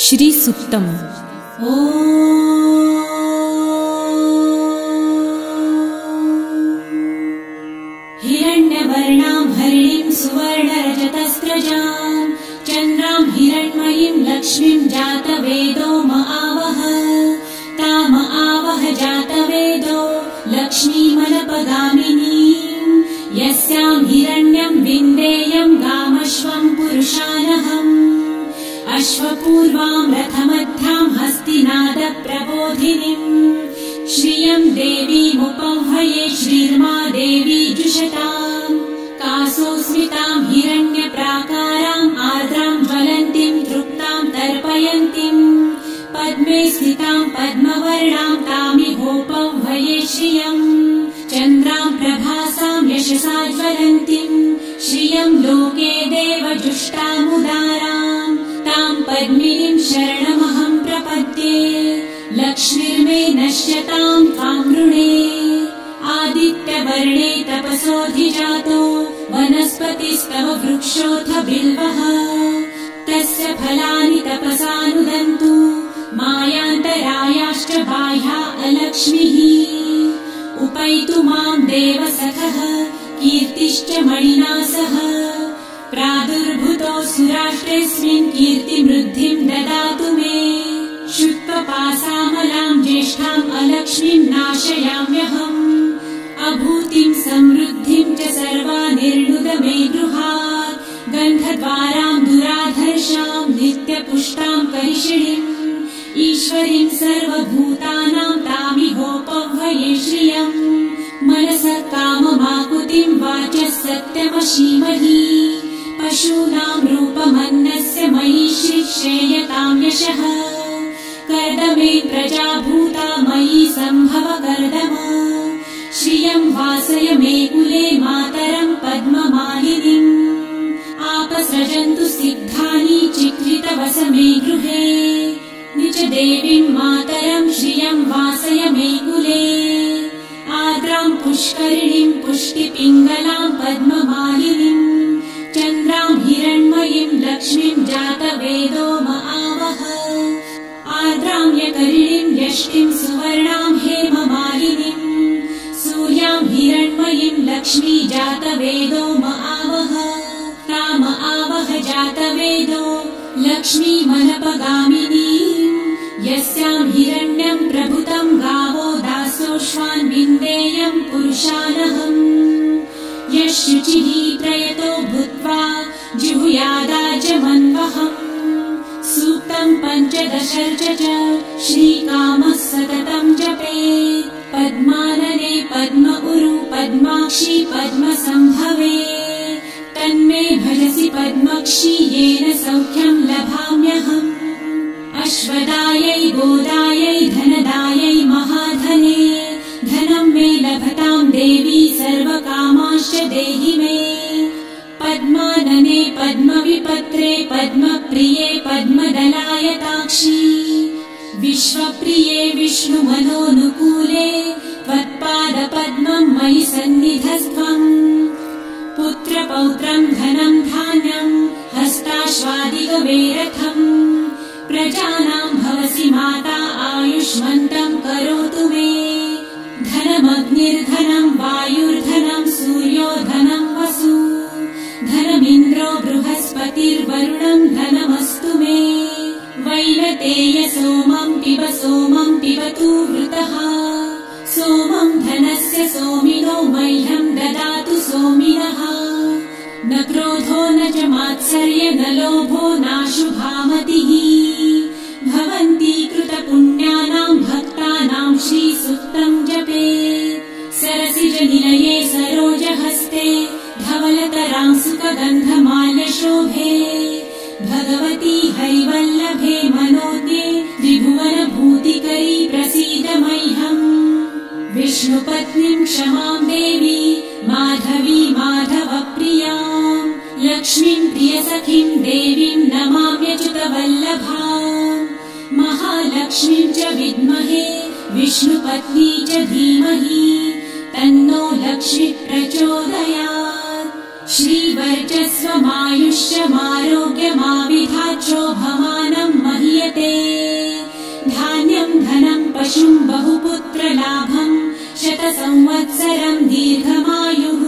श्री सुक्तम्। हिरण्यवर्णां हरिणीं सुवर्णरजतस्रजां चन्द्रां हिरण्मयीं लक्ष्मीं जातवेदो महावः ताम आवह जातवेदो लक्ष्मीमनपगामिनीं यस्यां हिरण्यं विन्देयं गामश्वं पुरुषानहम् अश्वपूर्वां रथमध्यां हस्तिनादप्रबोधिनीं श्रियं देवीमुपह्वये श्रीर्मा देवी जुषतां कासोस्मितां हिरण्यप्राकारां आर्द्रां ज्वलन्तीं तृप्तां तर्पयन्तीं पद्मे स्थितां पद्मवर्णां तामिहोपह्वये श्रियं चन्द्रां प्रभासां यशसा ज्वलन्तीं श्रियं लोके देवजुष्टामुदारां तां पद्मिनीं शरणमहं प्रपद्ये लक्ष्मीर्मे नश्यतां त्वां वृणे आदित्यवर्णे तपसोऽधिजातो वनस्पतिस्तव वृक्षोऽथ बिल्वः तस्य फलानि तपसानुदन्तु मायान्तरायाश्च बाह्या अलक्ष्मीः उपैतु मां देवसखः कीर्तिश्च मणिना सह प्रादुर्भूतो सुराष्ट्रेऽस्मिन् कीर्तिमृद्धिं ददातु मे शुत्वपासामलां ज्येष्ठाम् अलक्ष्मीं नाशयाम्यहम् अभूतिं समृद्धिं च सर्वानिर्णुद मे गृहात् गन्धद्वारां दुराधर्षां नित्यपुष्टां करिषिणीम् ईश्वरीं सर्वभूतानां तामिहोपह्वये श्रियम् मनसः काममाकुतिं वाचः सत्यमशीमहि पशूनां रूपमन्नस्य मयि श्रेयतां यशः कर्दमे प्रजाभूता मयि सम्भव कर्दम श्रियं वासय मे कुले मातरं पद्ममालिनीम् आपसृजन्तु सिद्धानि चिक्लितवस मे गृहे निज देवीं मातरं श्रियं वासय मे कुले आर्द्रां पुष्करिणीं पुष्टिपिङ्गलां पद्ममालिनीं चन्द्रां हिरण्मयीं लक्ष्मीं जातवेदो महावः आर्द्रां यकरिणीं यष्टिं सुवर्णां हेममालिनीं सूर्यां हिरण्मयीं लक्ष्मी जातवेदो महावः ताम आवह जातवेदो लक्ष्मीमनपगामिनीं यस्यां हिरण्यं प्रभुतं गावो दासोऽश्वान् विन्देयं पुरुषानहम् यशुचिः प्रयतो भूत्वा जिहुयादाजमन्वहम् सूक्तं पञ्चदशर्च च श्रीकामः सततं जपेत् पद्मानने पद्म उरु पद्माक्षी पद्मसम्भवे तन्मे भजसि पद्मक्षी येन सौख्यं लभाम्यहम् अश्वदायै गोदायै धनदायै महाधने धनं मे लभतां देवी सर्वकामांश्च देहि मे पद्मानने पद्मविपत्रे पद्मप्रिये पद्मदलायताक्षी विश्वप्रिये विष्णुमनोनुकूले त्वत्पादपद्मं मयि सन्निधस्त्वम् पुत्रपौत्रं धनं धान्यं हस्ताश्वादिगवेरथम् प्रजानां भवसि माता आयुष्मन्तं करोतु मे धनमग्निर्धनं वायुर्धनं सूर्यो धनं वसु धनमिन्द्रो बृहस्पतिर्वरुणं धनमस्तु मे वैनतेय सोमं पिबतु वृतः सोमं धनस्य सोमिनो मह्यं ददातु सोमिनः न क्रोधो न च मात्सर्य न लोभो नाशुभामतिः भवन्ति कृतपुण्यानां भक्तानां श्रीसूक्तं जपेत् सरसिजनिलये सरोजहस्ते धवलतरां सुखगन्धमाल्यशोभे भगवती हरिवल्लभे मनोज्ञे त्रिभुवनभूतिकरी प्रसीद मह्यम् विष्णुपत्नीं क्षमां देवी माधवी माधवप्रियां लक्ष्मीं प्रियसखीं देवीं नमाम्यच्युतवल्लभां महालक्ष्मीं च विद्महे विष्णुपत्नी च धीमहि तन्नो लक्ष्मी प्रचोदयात् श्रीवर्चस्वमायुष्यमारोग्यमाविधाचोभमानं महीयते। धनं पशुं बहुपुत्रलाभं शतसंवत्सरं दीर्घमायुः